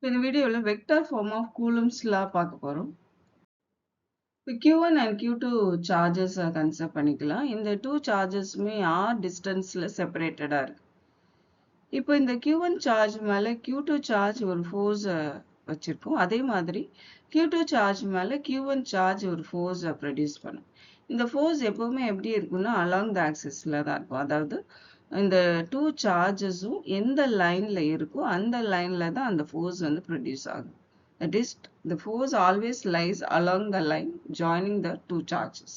இந்த வீடியோவில் vector form of Coulomb's law பார்க்க போகிறோம். இப்போ Q1 and Q2 charges consider பண்ணிக்கலாம். இந்த டூ சார்ஜஸுமே ஆர் டிஸ்டன்ஸில் செப்பரேட்டடாக இருக்கு. இப்போ இந்த Q1 சார்ஜ் மேலே Q2 சார்ஜ் ஒரு ஃபோர்ஸை வச்சுருக்கோம். அதே மாதிரி Q2 சார்ஜ் மேலே Q1 சார்ஜ் ஒரு ஃபோர்ஸை ப்ரொடியூஸ் பண்ணும். இந்த ஃபோர்ஸ் எப்போவுமே எப்படி இருக்குன்னா அலாங் த ஆக்சிஸில் தான் இருக்கும். அதாவது இந்த டூ சார்ஜஸும் எந்த லைனில் இருக்கோ அந்த லைனில் தான் அந்த ஃபோர்ஸ் வந்து ப்ரொடியூஸ் ஆகும். That is, the force always lies along the line joining the two charges.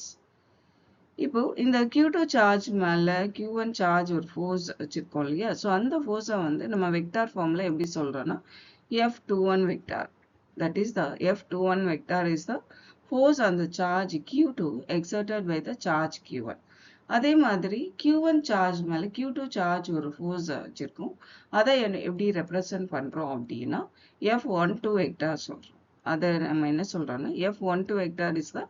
இப்போ இந்த Q2 சார்ஜ் மேலே Q1 சார்ஜ் ஒரு ஃபோர்ஸ் வச்சுருக்கோம் இல்லையா? ஸோ அந்த ஃபோர்ஸை வந்து நம்ம வெக்டார் ஃபார்மில் எப்படி சொல்கிறோன்னா F21 vector. That is the F21 vector is the force on the charge Q2 exerted by the charge Q1. அதே மாதிரி Q1 சார்ஜ் மேலே Q2 சார்ஜ் ஒரு ஃபோர்ஸ் வச்சுருக்கோம். அதை எப்படி ரெப்ரசன்ட் பண்ணுறோம் அப்படின்னா F12 வெக்டார் சொல்கிறோம். அதை நம்ம என்ன சொல்கிறோன்னா F12 vector is the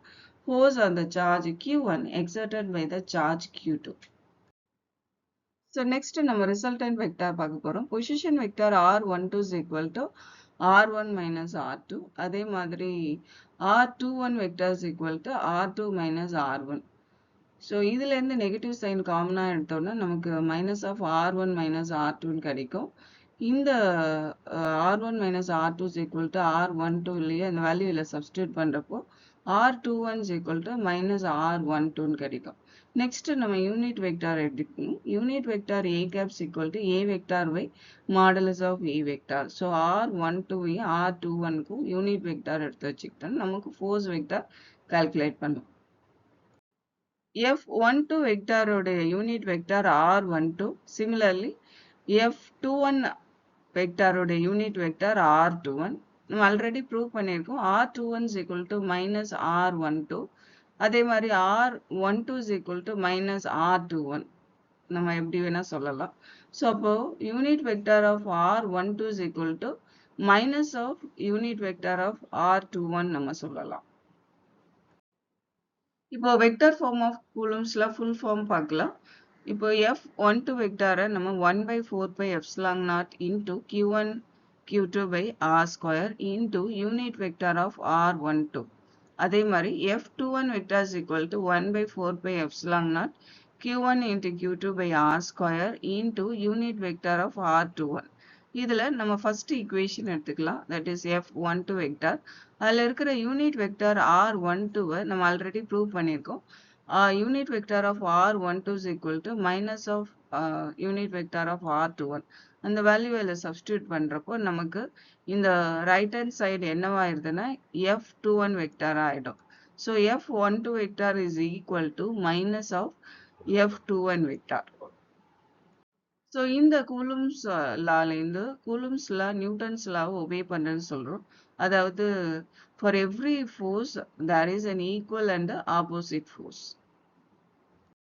force on the charge Q1 exerted by the charge Q2. So next நம்ம resultant vector பார்க்க போகிறோம். Position vector R12 is equal to R1 minus R2. அதே மாதிரி R21 vector is equal to R2 minus R1. So இதுலேருந்து negative sign காமனாக எடுத்தோன்னா நமக்கு minus of R1 minus R2 கிடைக்கும். இந்த R1 minus R2 is equal to R12 இல்லையா, இந்த வேல்யூவில் சப்ஸ்டியூட் பண்ணுறப்போ R21 is equal to minus R12 கிடைக்கும். நெக்ஸ்ட் நம்ம யூனிட் வெக்டார் எடுத்துக்கணும். Unit vector A caps equal to A vector by modulus of A vector. So R12 R21க்கும் unit vector எடுத்து வச்சுக்கிட்டோம் நமக்கு ஃபோர்ஸ் வெக்டார் கால்குலேட் பண்ணும். F12 வெக்டாரோட unit vector R12. Similarly F21 வெக்டாரோட யூனிட் வெக்டார் R21. நம்ம already prove பண்ணியிருக்கோம். R21 is equal to minus R12. அதே மாதிரி R12 is equal to minus R21. நம்ம எப்படி வேணா சொல்லலாம். ஸோ அப்போ unit vector of R12 is equal to minus of unit vector of R21 நம்ம சொல்லலாம். இப்போ வெக்டர் ஃபார்ம் ஆஃப் கூலும்ஸ்ல ஃபுல் ஃபார்ம் பார்க்கலாம். இப்போ F12 வெக்டாரை நம்ம 1/4 epsilon naught into Q1 Q2 by R square into unit vector of R12. அதே மாதிரி F21 vector is equal to 1/4 epsilon naught Q1 into Q2 by R square into unit vector of R21. இதில் நம்ம first equation எடுத்துக்கலாம். That is F12 vector. அதில் இருக்கிற unit vector R12 நம்ம already prove பண்ணியிருக்கோம். Unit vector of R12 is equal to minus of unit vector of R21. அந்த value அதில் substitute பண்ணுறப்போ நமக்கு இந்த ரைட் ஹேண்ட் சைடு என்னவாயிருதுன்னா F21 வெக்டார் ஆகிடும். So F12 vector is equal to minus of F21 vector. So இந்த Coulomb's லாலேருந்து Coulomb's law Newton's லாவை ஒபே பண்ணுறேன்னு சொல்கிறோம். அதாவது for every force there is an equal and opposite force.